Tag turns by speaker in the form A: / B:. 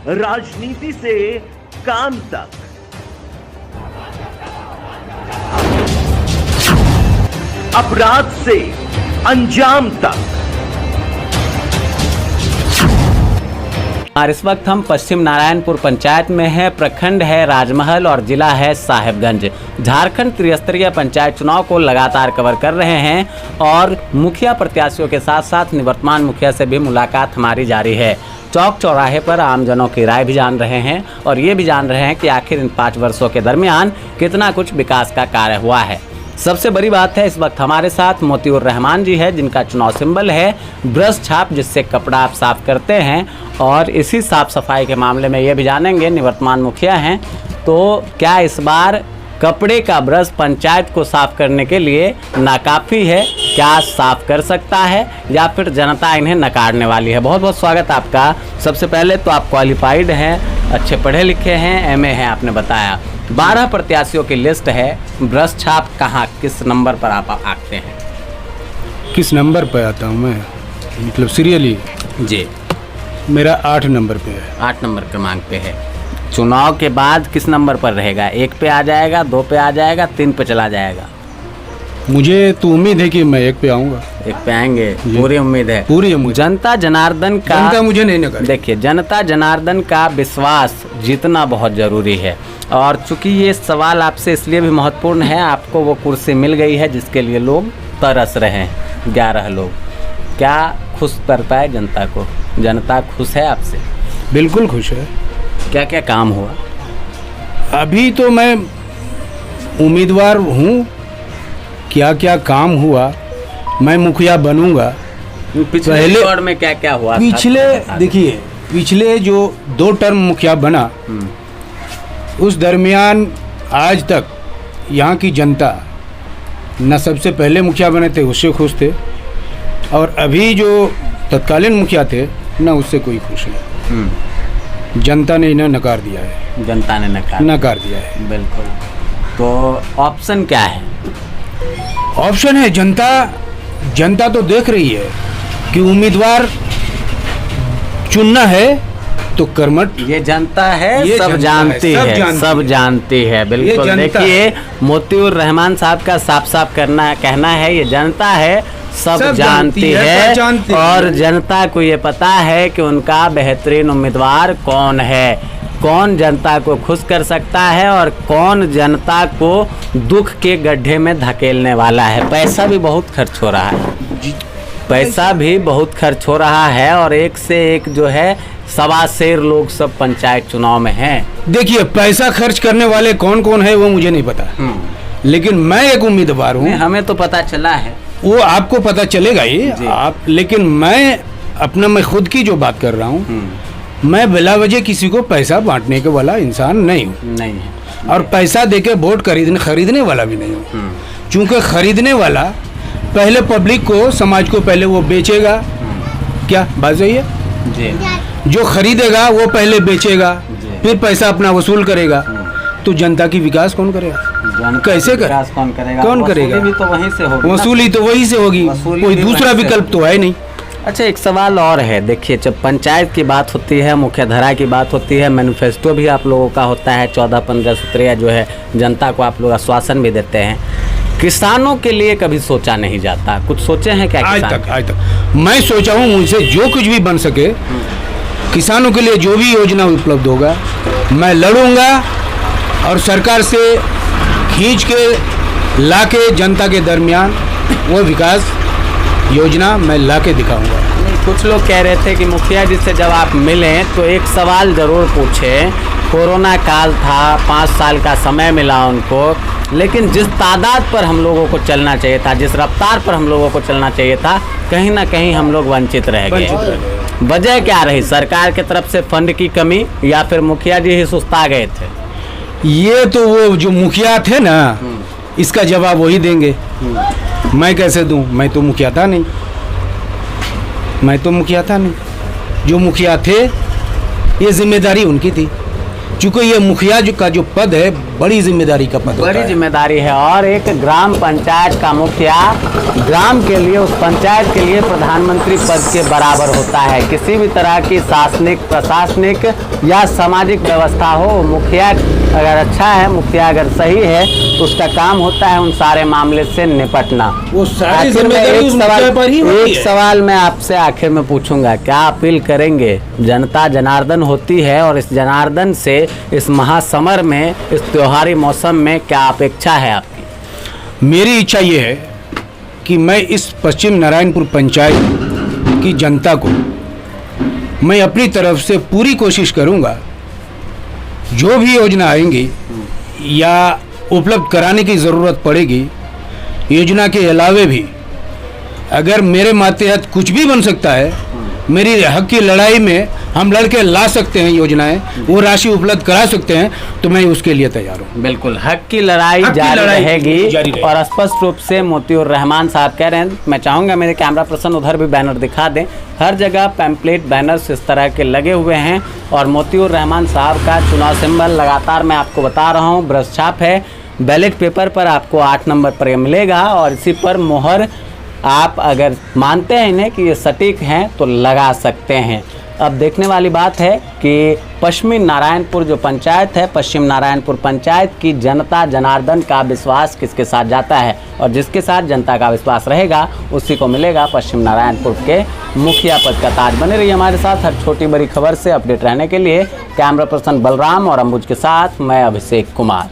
A: राजनीति से काम तक, अपराध से अंजाम तक।
B: और इस वक्त हम पश्चिम नारायणपुर पंचायत में है। प्रखंड है राजमहल और जिला है साहेबगंज। झारखंड त्रिस्तरीय पंचायत चुनाव को लगातार कवर कर रहे हैं और मुखिया प्रत्याशियों के साथ साथ निवर्तमान मुखिया से भी मुलाकात हमारी जारी है। चौक चौराहे पर आमजनों की राय भी जान रहे हैं और ये भी जान रहे हैं कि आखिर इन 5 वर्षों के दरमियान कितना कुछ विकास का कार्य हुआ है। सबसे बड़ी बात है, इस वक्त हमारे साथ मोतीउर रहमान जी है, जिनका चुनाव सिंबल है ब्रश छाप, जिससे कपड़ा आप साफ करते हैं। और इसी साफ सफाई के मामले में ये भी जानेंगे, निवर्तमान मुखिया हैं तो क्या इस बार कपड़े का ब्रश पंचायत को साफ करने के लिए नाकाफी है, क्या साफ कर सकता है या फिर जनता इन्हें नकारने वाली है। बहुत बहुत स्वागत आपका। सबसे पहले तो आप क्वालिफाइड हैं, अच्छे पढ़े लिखे हैं, एमए हैं आपने बताया। 12 प्रत्याशियों की लिस्ट है। ब्रश छाप कहाँ, किस नंबर पर आप आते हैं?
C: किस नंबर पर आता हूँ मैं, मतलब सीरियली?
B: जी,
C: मेरा 8 नंबर पे है।
B: 8 नंबर क्रमांक पे है। चुनाव के बाद किस नंबर पर रहेगा? 1 पे आ जाएगा, 2 पे आ जाएगा, 3 पे चला जाएगा?
C: मुझे तो उम्मीद है कि मैं 1 पे आऊँगा।
B: 1 पे आएंगे, पूरी उम्मीद है?
C: पूरी उम्मीद।
B: जनता जनार्दन का,
C: जनता मुझे नहीं नकार।
B: देखिए, जनता जनार्दन का विश्वास जीतना बहुत ज़रूरी है। और चूंकि ये सवाल आपसे इसलिए भी महत्वपूर्ण है, आपको वो कुर्सी मिल गई है जिसके लिए लोग तरस रहे हैं, 11 लोग। क्या खुश कर पाए जनता को? जनता खुश है आपसे?
C: बिल्कुल खुश है।
B: क्या क्या काम हुआ?
C: अभी तो मैं उम्मीदवार हूँ, क्या क्या काम हुआ, मैं मुखिया बनूंगा।
B: पिछले दौर में क्या क्या हुआ?
C: देखिए, पिछले जो 2 टर्म मुखिया बना, उस दरमियान आज तक यहाँ की जनता न सबसे पहले मुखिया बने थे उससे खुश थे, और अभी जो तत्कालीन मुखिया थे न उससे कोई खुश नहीं। जनता ने इन्हें नकार दिया है।
B: जनता ने नकार
C: दिया है।
B: बिल्कुल। तो ऑप्शन क्या है?
C: ऑप्शन है, जनता तो देख रही है कि उम्मीदवार चुनना है तो कर्मठ।
B: ये जनता है,
C: ये
B: सब जानती है, सब जानती है। बिल्कुल। देखिए, मोतीउर रहमान साहब का साफ साफ कहना है, ये जनता है, सब जानती है और जनता को ये पता है कि उनका बेहतरीन उम्मीदवार कौन है, कौन जनता को खुश कर सकता है और कौन जनता को दुख के गड्ढे में धकेलने वाला है। पैसा भी बहुत खर्च हो रहा है, पैसा भी बहुत खर्च हो रहा है और एक से एक जो है सवा शेर लोग सब पंचायत चुनाव में हैं। देखिए, पैसा खर्च करने वाले कौन कौन है वो मुझे नहीं पता, लेकिन मैं एक उम्मीदवार हूँ। हमें तो पता चला है, वो आपको पता चलेगा ही आप। लेकिन मैं खुद की जो बात कर रहा हूँ, मैं बिला वजह किसी को पैसा बांटने के वाला इंसान नहीं हूँ, और पैसा देके वोट खरीदने वाला भी नहीं हूँ। क्योंकि खरीदने वाला पहले पब्लिक को, समाज को पहले वो बेचेगा। क्या बात सही है जी? जो खरीदेगा वो पहले बेचेगा, फिर पैसा अपना वसूल करेगा, तो जनता की विकास कौन करेगा? कैसे विकास कौन करेगा? वसूली तो वहीं से होगी। वसूली तो वहीं से होगी, कोई दूसरा विकल्प तो है नहीं। अच्छा, एक सवाल और है। देखिए, जब पंचायत की बात होती है, मुख्यधारा की बात होती है, मैनिफेस्टो भी आप लोगों का होता है, 14-15 सूत्रीय जो है, जनता को आप लोग आश्वासन भी देते हैं। किसानों के लिए कभी सोचा नहीं जाता? कुछ सोचे हैं क्या? आज
C: तक मैं सोचा हूँ, मुझसे जो कुछ भी बन सके, किसानों के लिए जो भी योजना उपलब्ध होगा मैं लड़ूंगा, और सरकार से खींच के लाके जनता के दरमियान वो विकास योजना मैं लाके दिखाऊंगा।
B: कुछ लोग कह रहे थे कि मुखिया जी से जब आप मिलें तो एक सवाल ज़रूर पूछें। कोरोना काल था, 5 साल का समय मिला उनको, लेकिन जिस तादाद पर हम लोगों को चलना चाहिए था, जिस रफ्तार पर हम लोगों को चलना चाहिए था, कहीं ना कहीं हम लोग वंचित रह गए। वजह क्या रही? सरकार की तरफ से फंड की कमी या फिर मुखिया जी ही सुस्ता गए थे?
C: ये तो वो जो मुखिया थे ना, इसका जवाब वही देंगे। मैं कैसे दूं? मैं तो मुखिया था नहीं। जो मुखिया थे, ये जिम्मेदारी उनकी थी। चूँकि ये मुखिया का जो पद है बड़ी जिम्मेदारी का पद होता
B: बड़ी
C: है।
B: जिम्मेदारी है। और एक ग्राम पंचायत का मुखिया ग्राम के लिए, उस पंचायत के लिए प्रधानमंत्री पद के बराबर होता है। किसी भी तरह की शासनिक, प्रशासनिक या सामाजिक व्यवस्था हो, मुखिया अगर अच्छा है, मुखिया अगर सही है, तो उसका काम होता है उन सारे मामले से निपटना।
C: वो सारी
B: आखिर में
C: जिम्मेदारी उस मुखिया पर ही होती
B: एक
C: है।
B: सवाल मैं आपसे आखिर में पूछूंगा, क्या अपील करेंगे? जनता जनार्दन होती है और इस जनार्दन से इस महासमर में, इस त्योहारी मौसम में क्या अपेक्षा है आपकी?
C: मेरी इच्छा ये है कि मैं इस पश्चिम नारायणपुर पंचायत की जनता को मैं अपनी तरफ से पूरी कोशिश करूंगा, जो भी योजना आएंगी या उपलब्ध कराने की ज़रूरत पड़ेगी, योजना के अलावे भी अगर मेरे मातहत कुछ भी बन सकता है, मेरी हक की लड़ाई में हम लड़के ला सकते हैं, योजनाएं वो राशि उपलब्ध करा सकते हैं, तो मैं उसके लिए तैयार हूँ।
B: बिल्कुल, हक की लड़ाई
C: हक की
B: जारी
C: लड़ाई
B: रहेगी।
C: जारी रहेगी।
B: और स्पष्ट रूप से मोतियुर रहमान साहब कह रहे हैं। मैं चाहूँगा मेरे कैमरा पर्सन उधर भी बैनर दिखा दें। हर जगह पैम्पलेट, बैनर्स इस तरह के लगे हुए हैं और मोतियुर रहमान साहब का चुनाव सिंबल लगातार मैं आपको बता रहा हूँ, ब्रश छाप है। बैलेट पेपर पर आपको 8 नंबर पर ये मिलेगा और इसी पर मोहर आप अगर मानते हैं इन्हें कि ये सटीक हैं तो लगा सकते हैं। अब देखने वाली बात है कि पश्चिमी नारायणपुर जो पंचायत है, पश्चिम नारायणपुर पंचायत की जनता जनार्दन का विश्वास किसके साथ जाता है, और जिसके साथ जनता का विश्वास रहेगा उसी को मिलेगा पश्चिम नारायणपुर के मुखिया पद का ताज। बने रहिए हमारे साथ हर छोटी बड़ी खबर से अपडेट रहने के लिए। कैमरा पर्सन बलराम और अंबुज के साथ मैं अभिषेक कुमार।